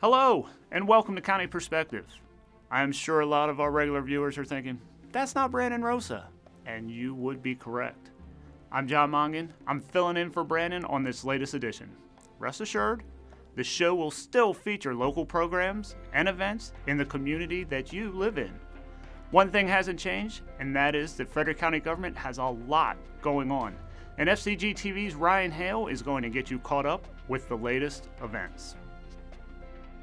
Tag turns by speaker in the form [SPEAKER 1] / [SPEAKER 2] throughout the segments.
[SPEAKER 1] Hello, and welcome to County Perspective. I'm sure a lot of our regular viewers are thinking, that's not Brandon Rosa, and you would be correct. I'm John Mongan. I'm filling in for Brandon on this latest edition. Rest assured, the show will still feature local programs and events in the community that you live in. One thing hasn't changed, and that is that Frederick County government has a lot going on, and FCG-TV's Ryan Hale is going to get you caught up with the latest events.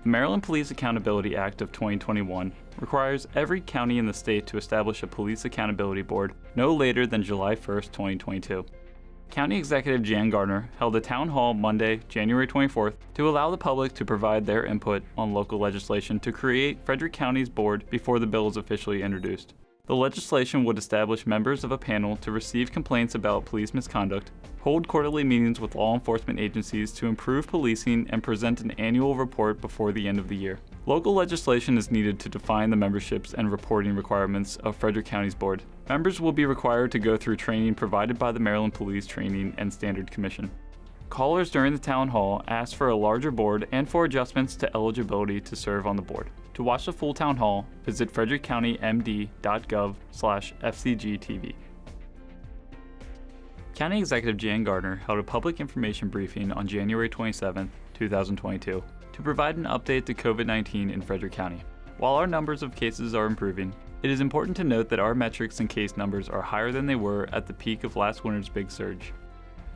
[SPEAKER 2] The Maryland Police Accountability Act of 2021 requires every county in the state to establish a police accountability board no later than July 1, 2022. County Executive Jan Gardner held a town hall Monday, January 24th, to allow the public to provide their input on local legislation to create Frederick County's board before the bill is officially introduced. The legislation would establish members of a panel to receive complaints about police misconduct, hold quarterly meetings with law enforcement agencies to improve policing, and present an annual report before the end of the year. Local legislation is needed to define the memberships and reporting requirements of Frederick County's board. Members will be required to go through training provided by the Maryland Police Training and Standard Commission. Callers during the town hall asked for a larger board and for adjustments to eligibility to serve on the board. To watch the full town hall, visit frederickcountymd.gov/FCG-TV. County Executive Jan Gardner held a public information briefing on January 27, 2022, to provide an update to COVID-19 in Frederick County. While our numbers of cases are improving, it is important to note that our metrics and case numbers are higher than they were at the peak of last winter's big surge.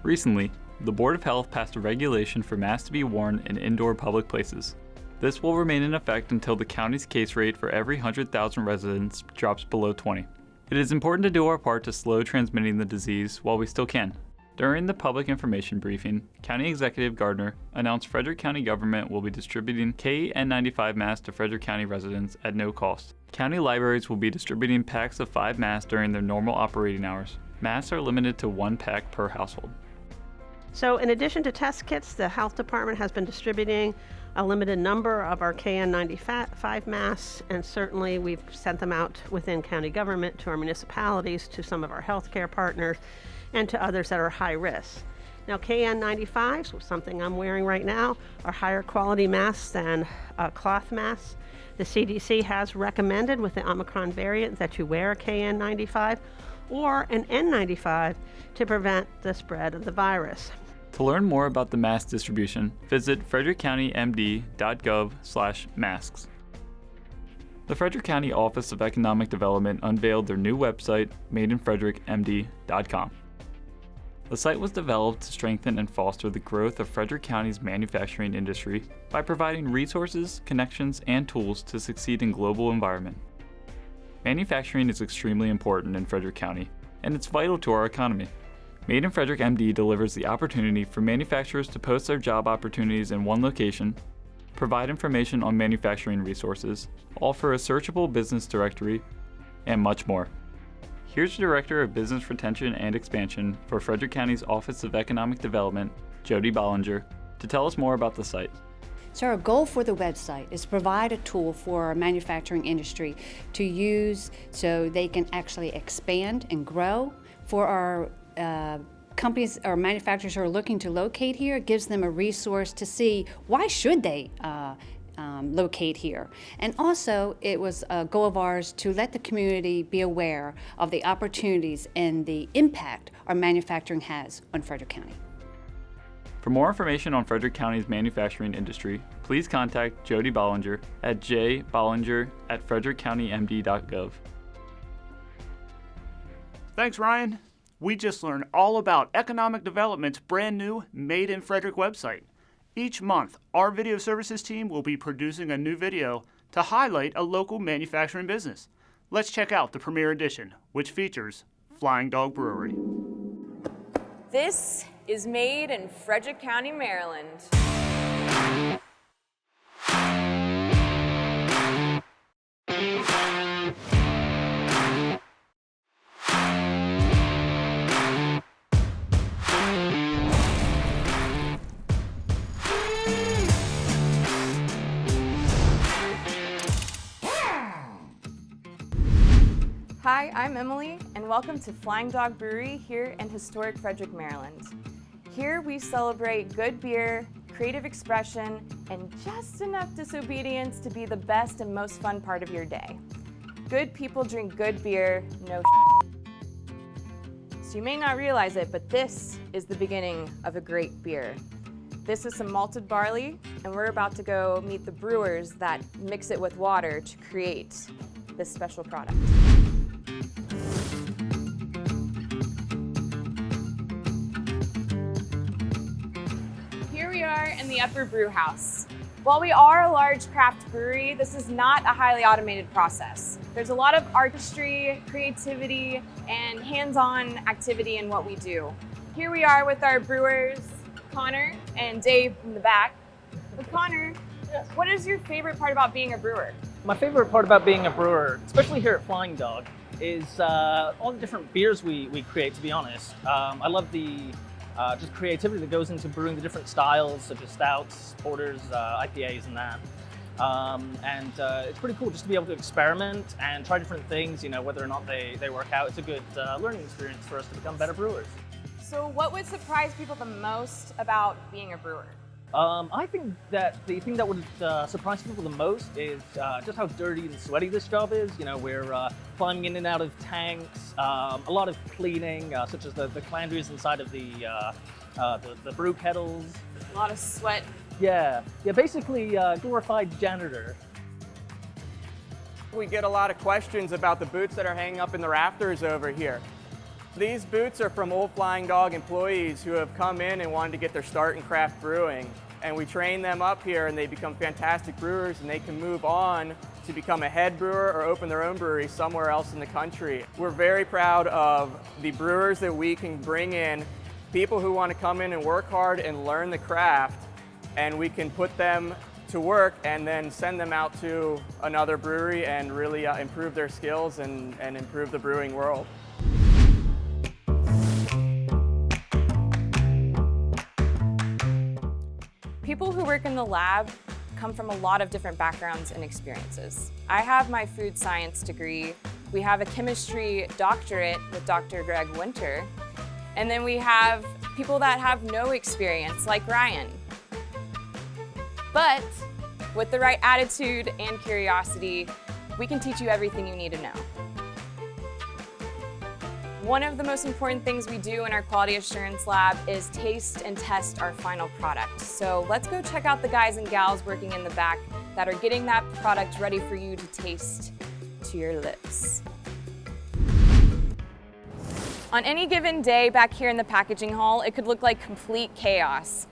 [SPEAKER 2] Recently, the Board of Health passed a regulation for masks to be worn in indoor public places. This will remain in effect until the county's case rate for every 100,000 residents drops below 20. It is important to do our part to slow transmitting the disease while we still can. During the public information briefing, County Executive Gardner announced Frederick County government will be distributing KN95 masks to Frederick County residents at no cost. County libraries will be distributing packs of 5 masks during their normal operating hours. Masks are limited to 1 pack per household.
[SPEAKER 3] So in addition to test kits, the health department has been distributing a limited number of our KN95 masks, and certainly we've sent them out within county government to our municipalities, to some of our healthcare partners, and to others that are high risk. Now KN95s, something I'm wearing right now, are higher quality masks than cloth masks. The CDC has recommended with the Omicron variant that you wear a KN95 or an N95 to prevent the spread of the virus.
[SPEAKER 2] To learn more about the mask distribution, visit frederickcountymd.gov/masks. The Frederick County Office of Economic Development unveiled their new website, madeinfrederickmd.com. The site was developed to strengthen and foster the growth of Frederick County's manufacturing industry by providing resources, connections, and tools to succeed in global environment. Manufacturing is extremely important in Frederick County, and it's vital to our economy. Made in Frederick MD delivers the opportunity for manufacturers to post their job opportunities in one location, provide information on manufacturing resources, offer a searchable business directory, and much more. Here's the Director of Business Retention and Expansion for Frederick County's Office of Economic Development, Jody Bollinger, to tell us more about the site.
[SPEAKER 4] So our goal for the website is to provide a tool for our manufacturing industry to use so they can actually expand and grow. For our companies or manufacturers who are looking to locate here, it gives them a resource to see why should they locate here. And also, it was a goal of ours to let the community be aware of the opportunities and the impact our manufacturing has on Frederick County.
[SPEAKER 2] For more information on Frederick County's manufacturing industry, please contact Jody Bollinger at jbollinger@frederickcountymd.gov.
[SPEAKER 1] Thanks, Ryan. We just learned all about Economic Development's brand new Made in Frederick website. Each month, our video services team will be producing a new video to highlight a local manufacturing business. Let's check out the premiere edition, which features Flying Dog Brewery.
[SPEAKER 5] This is Made in Frederick County, Maryland. Hi, I'm Emily, and welcome to Flying Dog Brewery here in historic Frederick, Maryland. Here we celebrate good beer, creative expression, and just enough disobedience to be the best and most fun part of your day. Good people drink good beer, no So you may not realize it, but this is the beginning of a great beer. This is some malted barley, and we're about to go meet the brewers that mix it with water to create this special product. Here we are in the upper brew house. While we are a large craft brewery, this is not a highly automated process. There's a lot of artistry, creativity, and hands-on activity in what we do. Here we are with our brewers, Connor and Dave in the back. But Connor, what is your favorite part about being a brewer?
[SPEAKER 6] My favorite part about being a brewer, especially here at Flying Dog, is all the different beers we create, to be honest. I love the just creativity that goes into brewing the different styles, such as stouts, porters, IPAs, and that. It's pretty cool just to be able to experiment and try different things, you know, whether or not they work out. It's a good learning experience for us to become better brewers.
[SPEAKER 5] So what would surprise people the most about being a brewer?
[SPEAKER 6] I think that the thing that would surprise people the most is just how dirty and sweaty this job is. You know, we're climbing in and out of tanks, a lot of cleaning, such as the calandries inside of the brew kettles.
[SPEAKER 5] A lot of sweat.
[SPEAKER 6] Yeah, basically glorified janitor.
[SPEAKER 7] We get a lot of questions about the boots that are hanging up in the rafters over here. These boots are from old Flying Dog employees who have come in and wanted to get their start in craft brewing. And we train them up here and they become fantastic brewers, and they can move on to become a head brewer or open their own brewery somewhere else in the country. We're very proud of the brewers that we can bring in, people who want to come in and work hard and learn the craft, and we can put them to work and then send them out to another brewery and really improve their skills and improve the brewing world.
[SPEAKER 5] People who work in the lab come from a lot of different backgrounds and experiences. I have my food science degree. We have a chemistry doctorate with Dr. Greg Winter. And then we have people that have no experience, like Ryan. But with the right attitude and curiosity, we can teach you everything you need to know. One of the most important things we do in our quality assurance lab is taste and test our final product. So let's go check out the guys and gals working in the back that are getting that product ready for you to taste to your lips. On any given day back here in the packaging hall, it could look like complete chaos.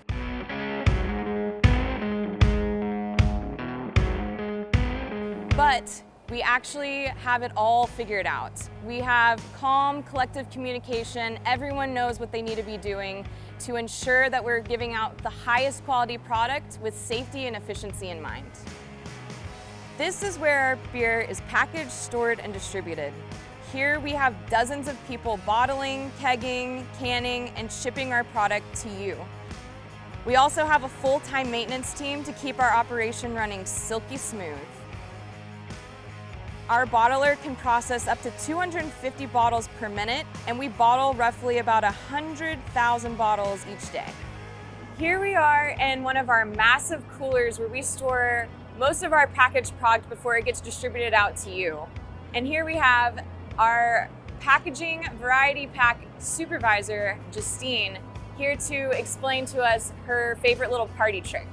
[SPEAKER 5] But we actually have it all figured out. We have calm, collective communication. Everyone knows what they need to be doing to ensure that we're giving out the highest quality product with safety and efficiency in mind. This is where our beer is packaged, stored, and distributed. Here we have dozens of people bottling, kegging, canning, and shipping our product to you. We also have a full-time maintenance team to keep our operation running silky smooth. Our bottler can process up to 250 bottles per minute, and we bottle roughly about 100,000 bottles each day. Here we are in one of our massive coolers where we store most of our packaged product before it gets distributed out to you. And here we have our packaging variety pack supervisor, Justine, here to explain to us her favorite little party trick.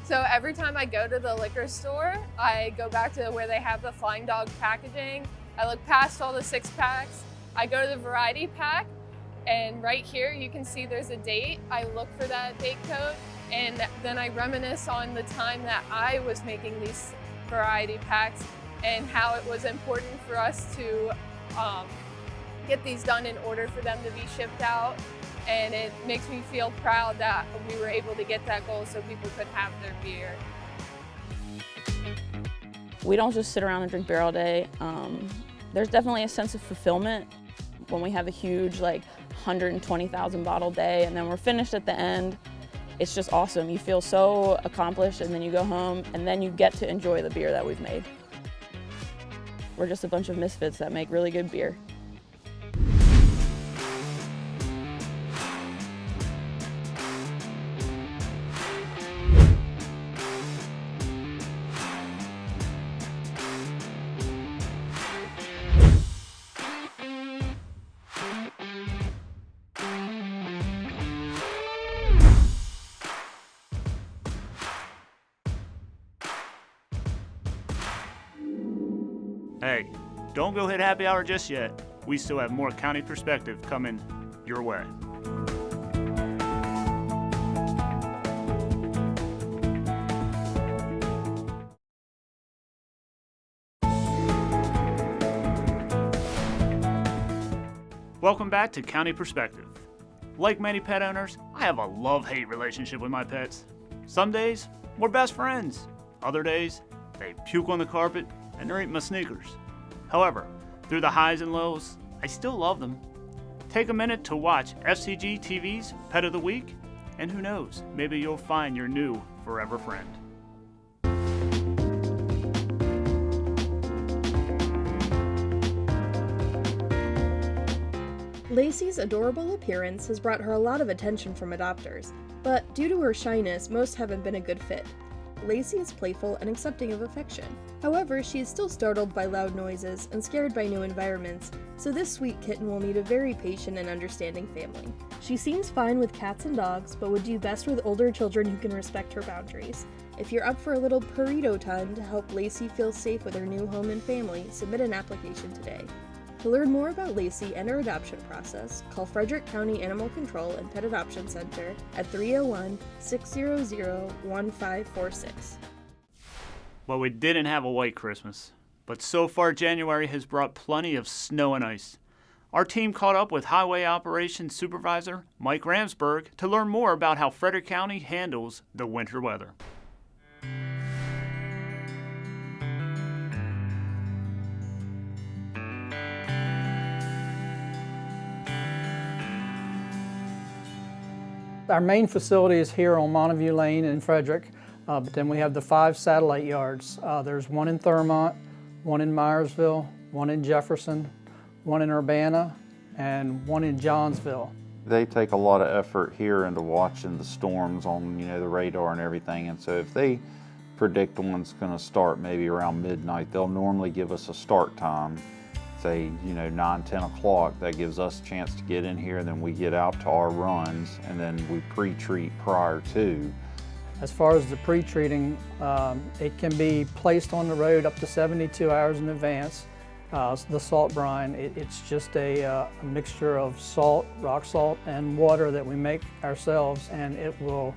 [SPEAKER 8] So every time I go to the liquor store, I go back to where they have the Flying Dog packaging. I look past all the 6-packs. I go to the variety pack, and right here you can see there's a date. I look for that date code, and then I reminisce on the time that I was making these variety packs and how it was important for us to get these done in order for them to be shipped out. And it makes me feel proud that we were able to get that goal so people could have their beer.
[SPEAKER 9] We don't just sit around and drink beer all day. There's definitely a sense of fulfillment when we have a huge, like, 120,000 bottle day and then we're finished at the end. It's just awesome. You feel so accomplished, and then you go home and then you get to enjoy the beer that we've made. We're just a bunch of misfits that make really good beer.
[SPEAKER 1] Hey, don't go hit happy hour just yet. We still have more county perspective coming your way. Welcome back to County Perspective. Like many pet owners, I have a love-hate relationship with my pets. Some days, we're best friends. Other days, they puke on the carpet and they're eating my sneakers. However, through the highs and lows, I still love them. Take a minute to watch FCG-TV's Pet of the Week, and who knows, maybe you'll find your new forever friend.
[SPEAKER 10] Lacey's adorable appearance has brought her a lot of attention from adopters, but due to her shyness, most haven't been a good fit. Lacey is playful and accepting of affection. However, she is still startled by loud noises and scared by new environments, so this sweet kitten will need a very patient and understanding family. She seems fine with cats and dogs, but would do best with older children who can respect her boundaries. If you're up for a little burrito time to help Lacey feel safe with her new home and family, submit an application today. To learn more about Lacey and her adoption process, call Frederick County Animal Control and Pet Adoption Center at 301-600-1546.
[SPEAKER 1] Well, we didn't have a white Christmas, but so far January has brought plenty of snow and ice. Our team caught up with Highway Operations Supervisor Mike Ramsberg to learn more about how Frederick County handles the winter weather.
[SPEAKER 11] Our main facility is here on Montague Lane in Frederick, but then we have the 5 satellite yards. There's one in Thurmont, one in Myersville, one in Jefferson, one in Urbana, and one in Johnsville.
[SPEAKER 12] They take a lot of effort here into watching the storms on, the radar and everything, and so if they predict one's going to start maybe around midnight, they'll normally give us a start time. Say 9, 10 o'clock. That gives us a chance to get in here, and then we get out to our runs, and then we pre-treat prior to.
[SPEAKER 11] As far as the pre-treating, it can be placed on the road up to 72 hours in advance. The salt brine, it's just a mixture of salt, rock salt, and water that we make ourselves, and it will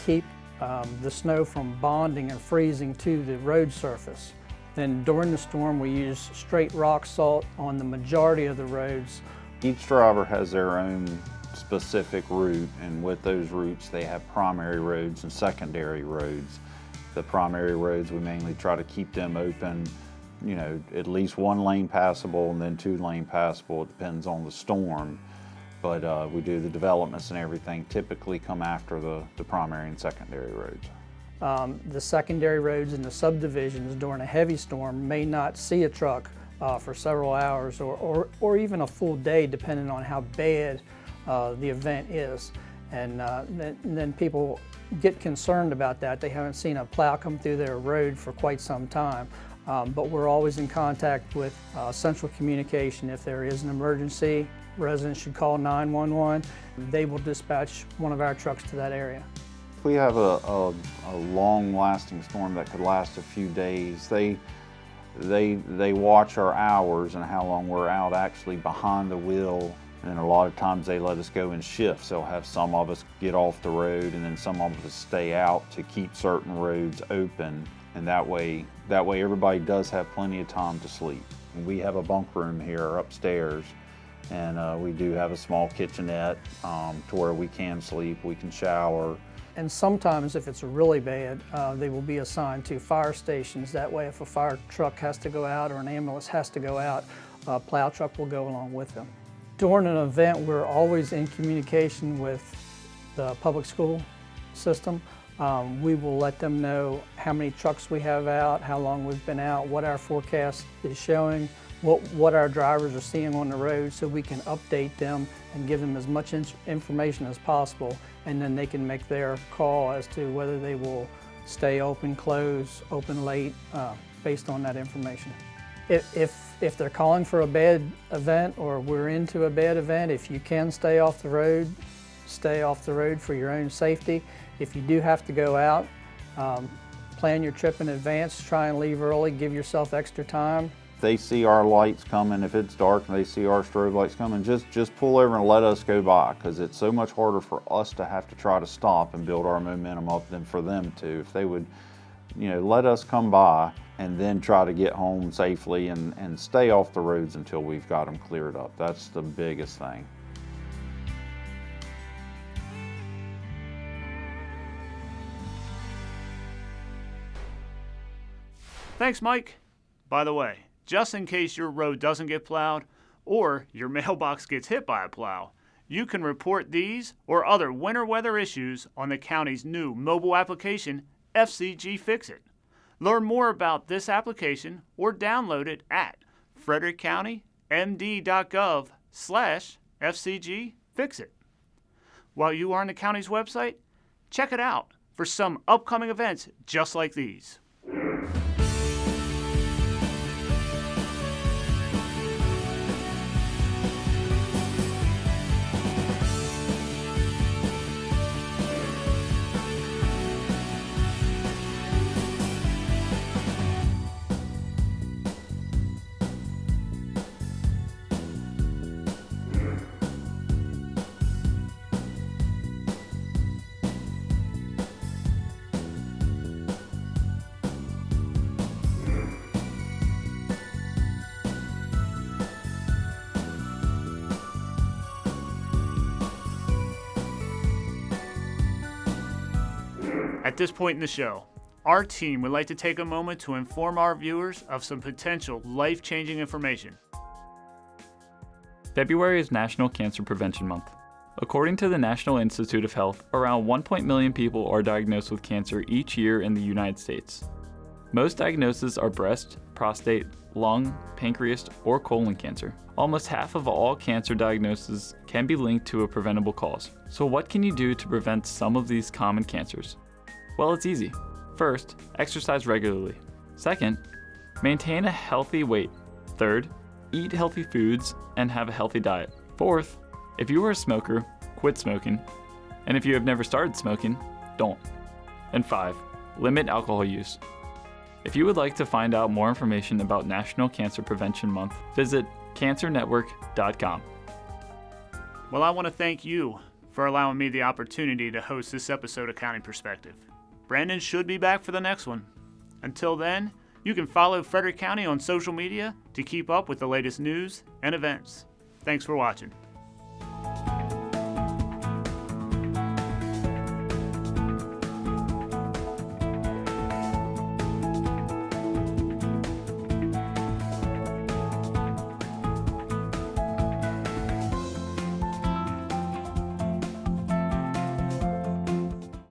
[SPEAKER 11] keep the snow from bonding and freezing to the road surface. Then during the storm, we use straight rock salt on the majority of the roads.
[SPEAKER 12] Each driver has their own specific route, and with those routes, they have primary roads and secondary roads. The primary roads, we mainly try to keep them open, at least 1 lane passable and then 2 lane passable. It depends on the storm. But we do the developments and everything typically come after the primary and secondary roads.
[SPEAKER 11] The secondary roads in the subdivisions during a heavy storm may not see a truck for several hours or even a full day, depending on how bad the event is. And then people get concerned about that. They haven't seen a plow come through their road for quite some time. But we're always in contact with central communication. If there is an emergency, residents should call 911. They will dispatch one of our trucks to that area.
[SPEAKER 12] If we have a long-lasting storm that could last a few days, they watch our hours and how long we're out actually behind the wheel, and a lot of times they let us go in shifts. They'll have some of us get off the road and then some of us stay out to keep certain roads open, and that way everybody does have plenty of time to sleep. We have a bunk room here upstairs, and we do have a small kitchenette to where we can sleep, we can shower.
[SPEAKER 11] And sometimes if it's really bad, they will be assigned to fire stations. That way if a fire truck has to go out or an ambulance has to go out, a plow truck will go along with them. During an event, we're always in communication with the public school system. We will let them know how many trucks we have out, how long we've been out, what our forecast is showing, what our drivers are seeing on the road, so we can update them and give them as much information as possible, and then they can make their call as to whether they will stay open, close, open late, based on that information. If they're calling for a bad event or we're into a bad event, if you can stay off the road for your own safety. If you do have to go out, plan your trip in advance, try and leave early, give yourself extra time.
[SPEAKER 12] If they see our lights coming, if it's dark and they see our strobe lights coming, just pull over and let us go by, because it's so much harder for us to have to try to stop and build our momentum up than for them to. If they would, let us come by and then try to get home safely and stay off the roads until we've got them cleared up. That's the biggest thing.
[SPEAKER 1] Thanks, Mike. By the way, just in case your road doesn't get plowed or your mailbox gets hit by a plow, you can report these or other winter weather issues on the county's new mobile application, FCG Fix-It. Learn more about this application or download it at frederickcountymd.gov/FCG-Fix-It. While you are on the county's website, check it out for some upcoming events just like these. At this point in the show, our team would like to take a moment to inform our viewers of some potential life-changing information.
[SPEAKER 2] February is National Cancer Prevention Month. According to the National Institute of Health, around 1 million people are diagnosed with cancer each year in the United States. Most diagnoses are breast, prostate, lung, pancreas, or colon cancer. Almost half of all cancer diagnoses can be linked to a preventable cause. So what can you do to prevent some of these common cancers? Well, it's easy. First, exercise regularly. Second, maintain a healthy weight. Third, eat healthy foods and have a healthy diet. Fourth, if you are a smoker, quit smoking. And if you have never started smoking, don't. And 5, limit alcohol use. If you would like to find out more information about National Cancer Prevention Month, visit cancernetwork.com.
[SPEAKER 1] Well, I want to thank you for allowing me the opportunity to host this episode of County Perspective. Brandon should be back for the next one. Until then, you can follow Frederick County on social media to keep up with the latest news and events. Thanks for watching.